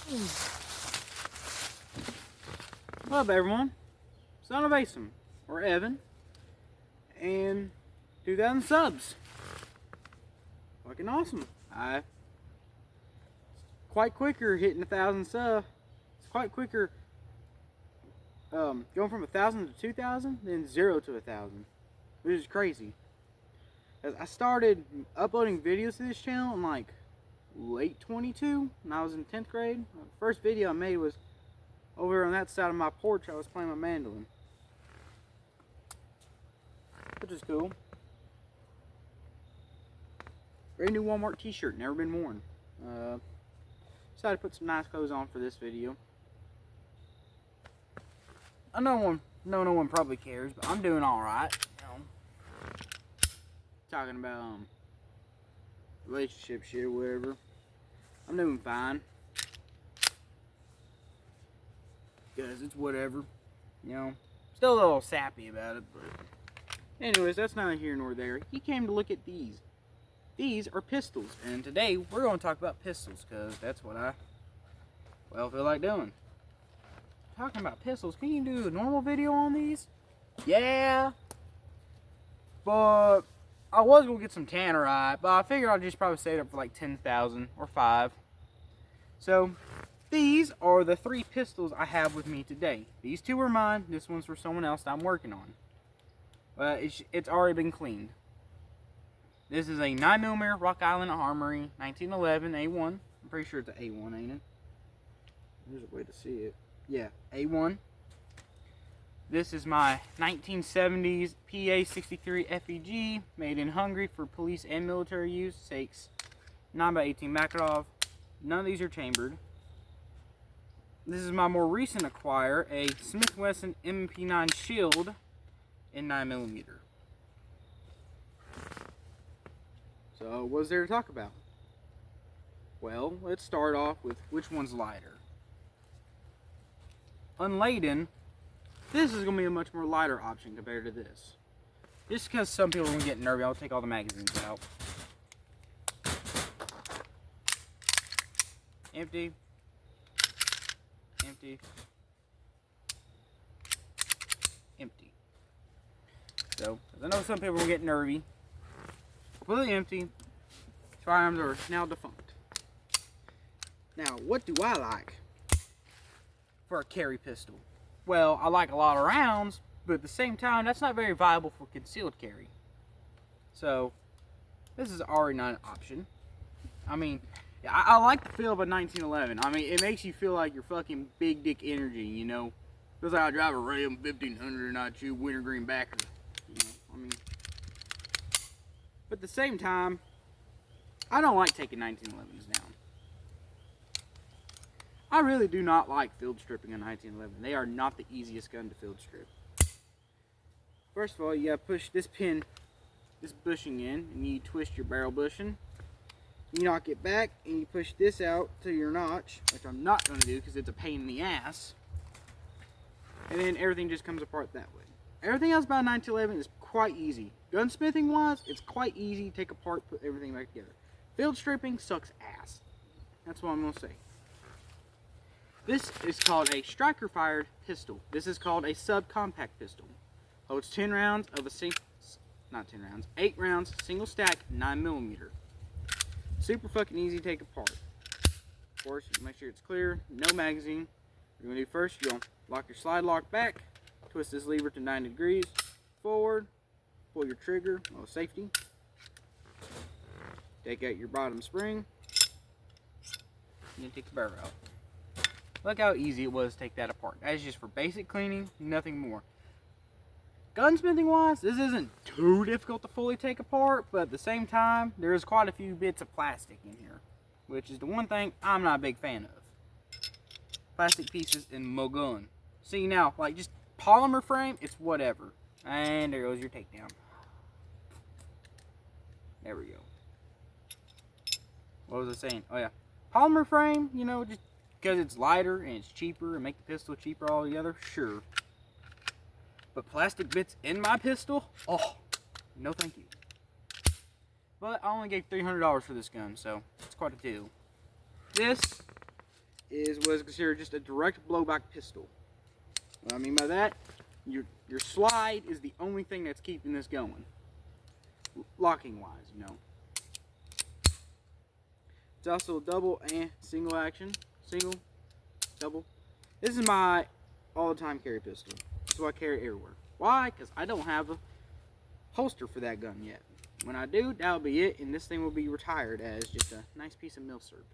What's up, everyone? Son of Asim, or Evan, and 2,000 subs. Fucking awesome. Quite quicker hitting 1,000 subs. It's quite quicker going from 1,000 to 2,000 than 0 to 1,000, which is crazy. As I started uploading videos to this channel in like late 22 when I was in 10th grade. The first video I made was over on that side of my porch. I was playing my mandolin, which is cool. Brand new Walmart t-shirt, never been worn. Decided to put some nice clothes on for this video. I know no one probably cares, but I'm doing alright, you know. Talking about relationship shit or whatever. I'm doing fine. Because it's whatever, you know. Still a little sappy about it, but anyways, that's neither here nor there. He came to look at these. These are pistols, and today we're going to talk about pistols, because that's what I, feel like doing. Talking about pistols, can you do a normal video on these? Yeah, but I was going to get some tannerite, but I figured I'd just probably save it up for like 10,000 or 5. So, these are the 3 pistols I have with me today. These 2 are mine, this one's for someone else that I'm working on. But it's already been cleaned. This is a 9mm Rock Island Armory 1911 A1. I'm pretty sure it's an A1, ain't it? There's a way to see it. Yeah, A1. This is my 1970s PA-63 FEG, made in Hungary for police and military use. Takes 9x18 Makarov. None of these are chambered. This is my more recent acquire, a Smith & Wesson MP9 Shield in 9mm. So, what's there to talk about? Well, let's start off with which one's lighter. Unladen, this is going to be a much more lighter option compared to this. Just because some people are going to get nervy, I'll take all the magazines out. Empty. Empty. Empty. So, I know some people will get nervy. Completely empty. Firearms are now defunct. Now, what do I like for a carry pistol? Well, I like a lot of rounds, but at the same time, that's not very viable for concealed carry. So, this is already not an option. I mean, I like the feel of a 1911. I mean, it makes you feel like you're fucking big dick energy, you know? Feels like I drive a Ram 1500 and I chew wintergreen backer. You know, I mean, but at the same time, I don't like taking 1911s down. I really do not like field stripping a 1911. They are not the easiest gun to field strip. First of all, you gotta push this pin, this bushing in, and you twist your barrel bushing. You knock it back, and you push this out to your notch, which I'm not gonna do because it's a pain in the ass. And then everything just comes apart that way. Everything else about 1911 is quite easy. Gunsmithing wise, it's quite easy to take apart, put everything back together. Field stripping sucks ass. That's what I'm going to say. This is called a striker fired pistol. This is called a subcompact pistol. Holds 10 rounds of a not 10 rounds, 8 rounds single stack 9mm. Super fucking easy to take apart. Of course, you make sure it's clear, no magazine. What you're going to do first, you'll lock your slide lock back, twist this lever to 90 degrees, forward, pull your trigger, little safety. Take out your bottom spring, and then take the barrel out. Look how easy it was to take that apart. That is just for basic cleaning, nothing more. Gunsmithing wise, this isn't too difficult to fully take apart, but at the same time, there is quite a few bits of plastic in here, which is the one thing I'm not a big fan of. Plastic pieces in my gun. See now, like just polymer frame, it's whatever. And there goes your takedown. There we go. What was I saying? Oh yeah. Polymer frame, you know, just because it's lighter and it's cheaper and make the pistol cheaper altogether, sure. But plastic bits in my pistol? Oh, no thank you. But I only gave $300 for this gun, so it's quite a deal. This was considered just a direct blowback pistol. What I mean by that, your slide is the only thing that's keeping this going. Locking wise, you know. It's also double and single action. Single, double. This is my all-the-time carry pistol. So I carry everywhere. Why? Because I don't have a holster for that gun yet. When I do, that'll be it, and this thing will be retired as just a nice piece of milsurp.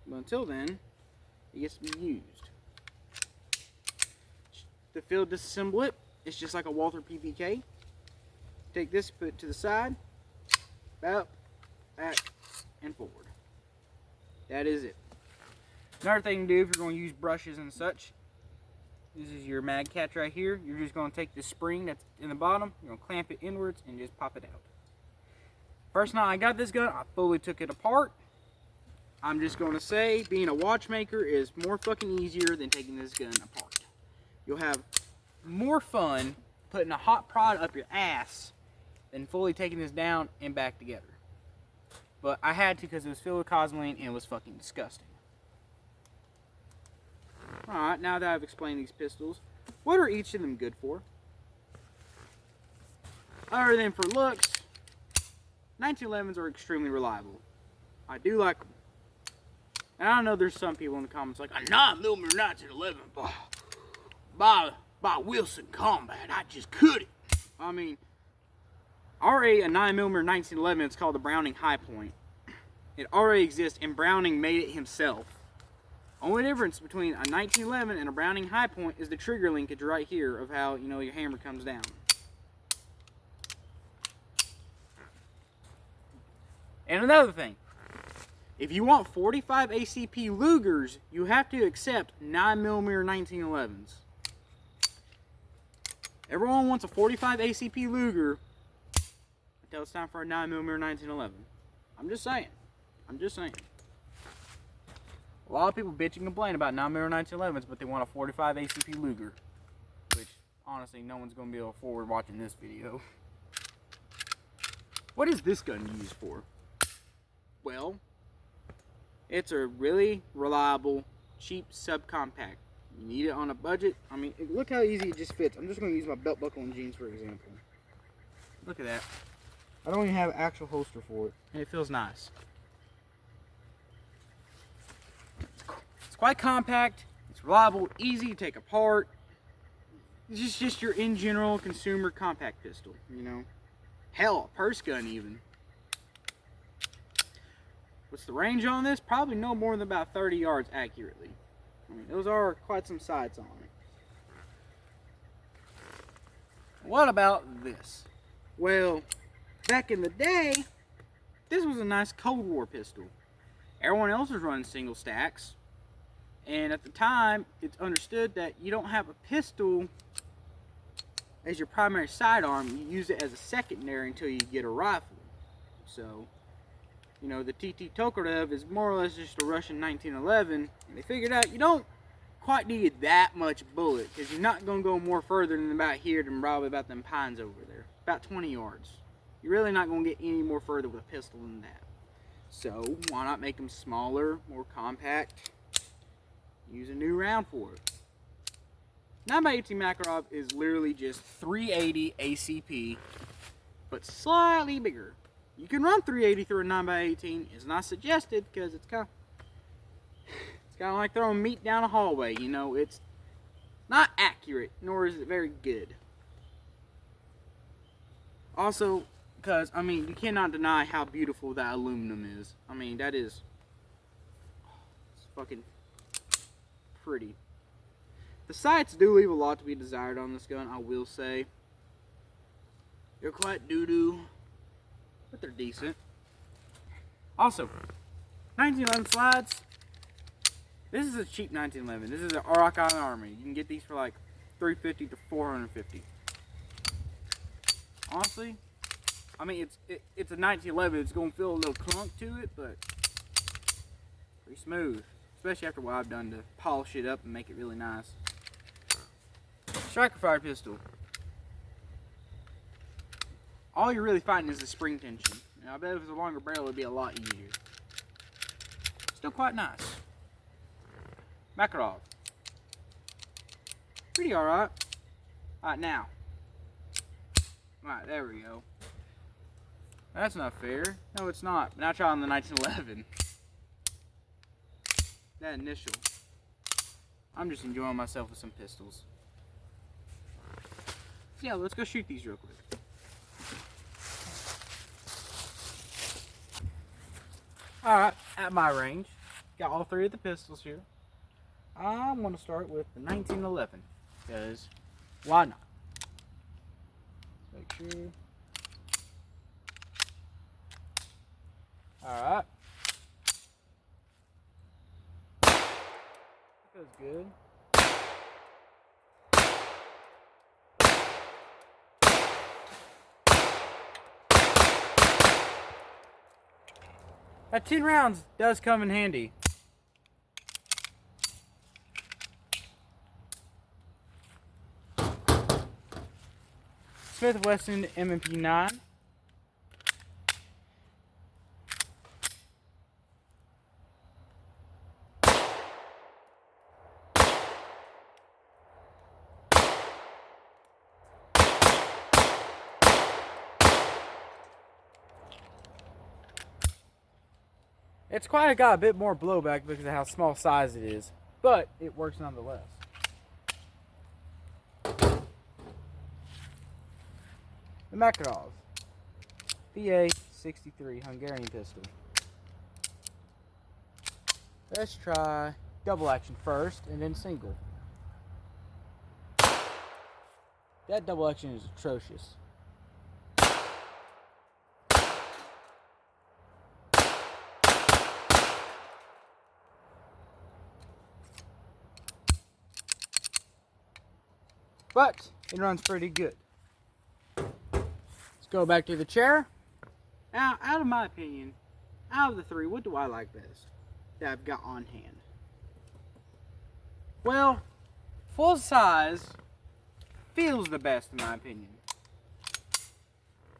But until then, it gets to be used. To field disassemble it, it's just like a Walther PPK. Take this, put it to the side, up, back, and forward. That is it. Another thing to do if you're going to use brushes and such, this is your mag catch right here. You're just going to take this spring that's in the bottom, you're going to clamp it inwards and just pop it out. First night I got this gun, I fully took it apart. I'm just going to say, being a watchmaker is more fucking easier than taking this gun apart. You'll have more fun putting a hot prod up your ass than fully taking this down and back together. But I had to because it was filled with cosmoline and it was fucking disgusting. Alright, now that I've explained these pistols, what are each of them good for? Other than for looks, 1911s are extremely reliable. I do like them. And I know there's some people in the comments like, a 9mm 1911 by Wilson Combat, I just couldn't. I mean, already a 9mm 1911, it's called the Browning High Point. It already exists, and Browning made it himself. Only difference between a 1911 and a Browning High Point is the trigger linkage right here of how, you know, your hammer comes down. And another thing, if you want 45 ACP Lugers, you have to accept 9mm 1911s. Everyone wants a 45 ACP Luger until it's time for a 9mm 1911. I'm just saying. I'm just saying. A lot of people bitch and complain about 9mm 1911s, but they want a 45 ACP Luger. Which, honestly, no one's going to be able to forward watching this video. What is this gun used for? Well, it's a really reliable, cheap subcompact. You need it on a budget. I mean, look how easy it just fits. I'm just going to use my belt buckle and jeans for example. Look at that. I don't even have an actual holster for it. And it feels nice. It's quite compact. It's reliable, easy to take apart. It's just your in general consumer compact pistol, you know. Hell, a purse gun even. What's the range on this? Probably no more than about 30 yards accurately. I mean, those are quite some sights on it. What about this? Well, back in the day, this was a nice Cold War pistol. Everyone else was running single stacks. And at the time, it's understood that you don't have a pistol as your primary sidearm. You use it as a secondary until you get a rifle. So, you know, the TT Tokarev is more or less just a Russian 1911, and they figured out you don't quite need that much bullet, because you're not going to go more further than about here than probably about them pines over there. About 20 yards. You're really not going to get any more further with a pistol than that. So, why not make them smaller, more compact? Use a new round for it. 9x18 Makarov is literally just 380 ACP, but slightly bigger. You can run 380 through a 9x18. It's not suggested because it's kind of like throwing meat down a hallway. You know, it's not accurate, nor is it very good. Also, because, I mean, you cannot deny how beautiful that aluminum is. I mean, that is... it's fucking pretty. The sights do leave a lot to be desired on this gun, I will say. They're quite doo-doo, but they're decent. Also, 1911 slides. This is a cheap 1911. This is an Rock Island Army. You can get these for like $350 to $450. Honestly, I mean, it's a 1911. It's going to feel a little clunk to it, but pretty smooth. Especially after what I've done to polish it up and make it really nice. Striker fire pistol. All you're really fighting is the spring tension. Now, I bet if it was a longer barrel, it'd be a lot easier. Still quite nice. Makarov. Pretty alright. Alright, now. Alright, there we go. That's not fair. No, it's not. Now try on the 1911. That initial. I'm just enjoying myself with some pistols. So yeah, let's go shoot these real quick. Alright, at my range, got all three of the pistols here. I'm going to start with the 1911, because why not? Make sure. Alright. That goes good. That 10 rounds does come in handy. Smith & Wesson M&P 9. It's quite got a bit more blowback because of how small size it is, but it works nonetheless. The Makarov VA63 Hungarian pistol. Let's try double action first and then single. That double action is atrocious. But it runs pretty good. Let's go back to the chair. Now, out of my opinion, out of the three, what do I like best that I've got on hand? Well, full size feels the best in my opinion.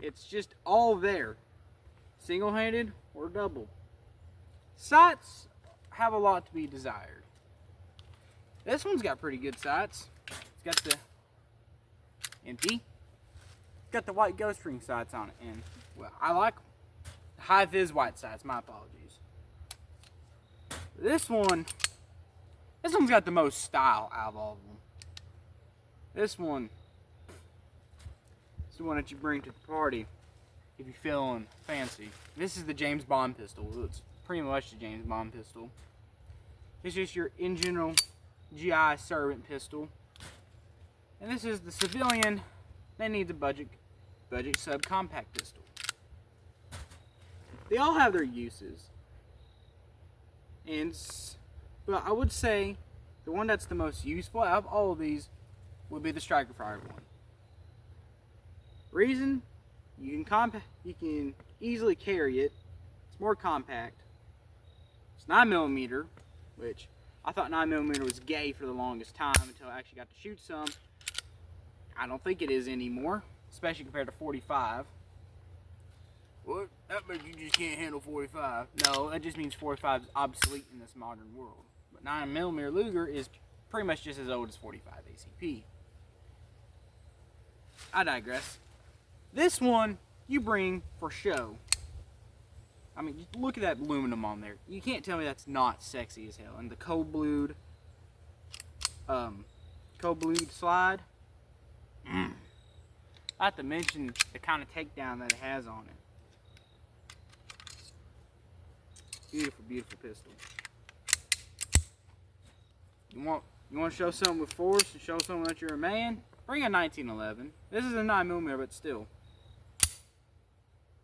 It's just all there. Single-handed or double. Sights have a lot to be desired. This one's got pretty good sights. It's got the empty. Got the white ghost ring sights on it, and well, I like high vis white sights. My apologies. This one's got the most style out of all of them. This one is the one that you bring to the party if you're feeling fancy. This is the James Bond pistol. It's pretty much the James Bond pistol. It's just your in general GI servant pistol. And this is the civilian that needs a budget subcompact pistol. They all have their uses. But I would say the one that's the most useful out of all of these would be the striker fired one. Reason? You can easily carry it. It's more compact. It's 9mm, which I thought 9mm was gay for the longest time until I actually got to shoot some. I don't think it is anymore, especially compared to 45. What? That means you just can't handle 45. No, that just means 45 is obsolete in this modern world. But 9mm Luger is pretty much just as old as 45 ACP. I digress. This one you bring for show. I mean, just look at that aluminum on there. You can't tell me that's not sexy as hell. And the cold blued slide. I have to mention the kind of takedown that it has on it. Beautiful, beautiful pistol. You want to show something with force and show someone that you're a man? Bring a 1911. This is a 9mm, but still.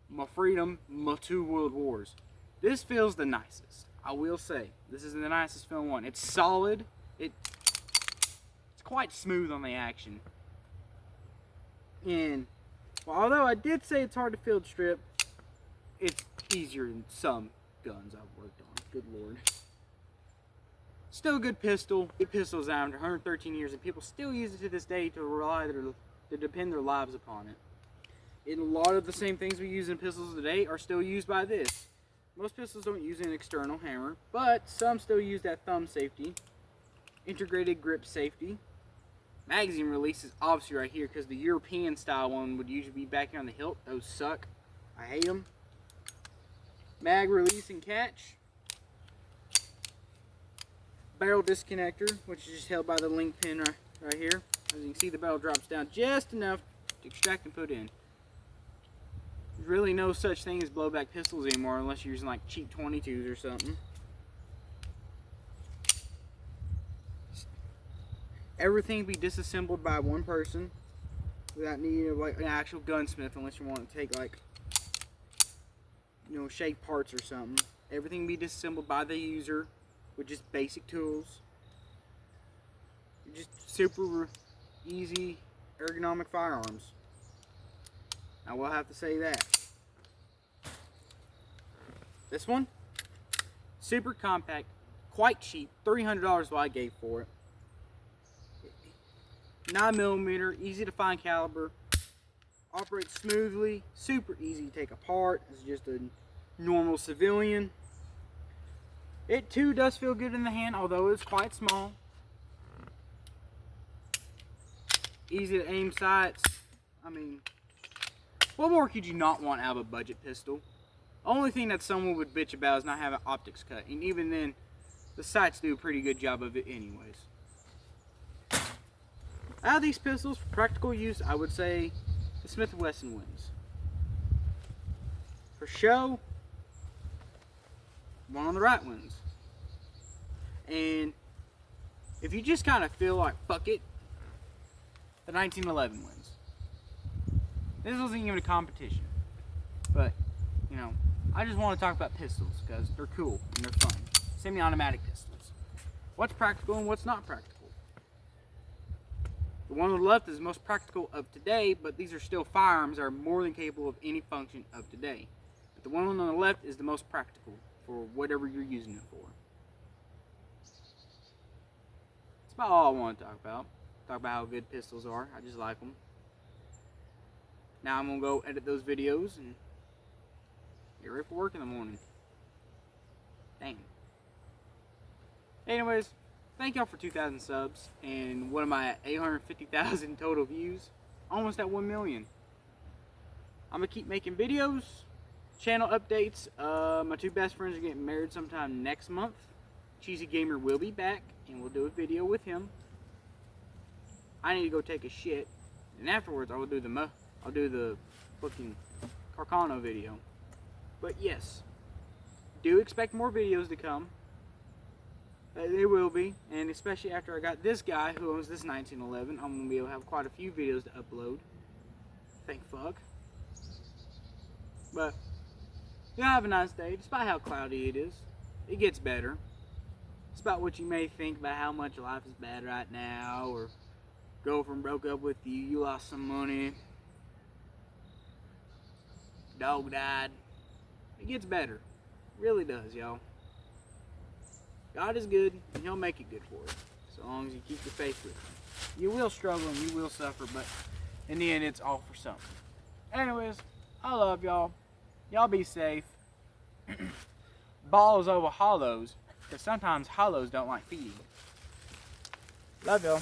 My freedom, my 2 world wars. This feels the nicest. I will say, this is the nicest feeling one. It's solid. It's quite smooth on the action. And well, although I did say it's hard to field strip, it's easier than some guns I've worked on. Good lord. Still a good pistol. Good pistols after 113 years, and people still use it to this day to depend their lives upon it. And a lot of the same things we use in pistols today are still used by this. Most pistols don't use an external hammer, but some still use that thumb safety. integrated grip safety. Magazine release is obviously right here because the European style one would usually be back here on the hilt. Those suck. I hate them. Mag release and catch. Barrel disconnector, which is just held by the link pin right here. As you can see, the barrel drops down just enough to extract and put in. There's really no such thing as blowback pistols anymore unless you're using like cheap 22s or something. Everything be disassembled by one person without needing like an actual gunsmith, unless you want to take like, you know, shake parts or something. Everything be disassembled by the user with just basic tools. Just super easy ergonomic firearms. I will have to say that. This one, super compact, quite cheap, $300 what I gave for it. 9mm, easy to find caliber, operates smoothly, super easy to take apart. It's just a normal civilian. It too does feel good in the hand, although it's quite small. Easy to aim sights. I mean, what more could you not want out of a budget pistol? Only thing that someone would bitch about is not having optics cut, and even then, the sights do a pretty good job of it anyways. Out of these pistols, for practical use, I would say the Smith & Wesson wins. For show, one on the right wins. And if you just kind of feel like, fuck it, the 1911 wins. This wasn't even a competition. But, you know, I just want to talk about pistols because they're cool and they're fun. Semi-automatic pistols. What's practical and what's not practical? The one on the left is the most practical of today, but these are still firearms that are more than capable of any function of today. But the one on the left is the most practical for whatever you're using it for. That's about all I want to talk about. Talk about how good pistols are. I just like them. Now I'm going to go edit those videos and get ready for work in the morning. Dang. Anyways, thank y'all for 2,000 subs, and what am I at, 850,000 total views? Almost at 1 million. I'm going to keep making videos, channel updates. My two best friends are getting married sometime next month. Cheesy Gamer will be back, and we'll do a video with him. I need to go take a shit, and afterwards I'll do the fucking Carcano video. But yes, do expect more videos to come. They will be, and especially after I got this guy who owns this 1911, I'm going to be able to have quite a few videos to upload. Thank fuck. But, you have a nice day, despite how cloudy it is. It gets better. It's about what you may think about how much life is bad right now, or girlfriend broke up with you, you lost some money, dog died. It gets better. It really does, y'all. God is good, and He'll make it good for you, so long as you keep your faith with Him. You will struggle and you will suffer, but in the end, it's all for something. Anyways, I love y'all. Y'all be safe. Balls over hollows, because sometimes hollows don't like feeding. Love y'all.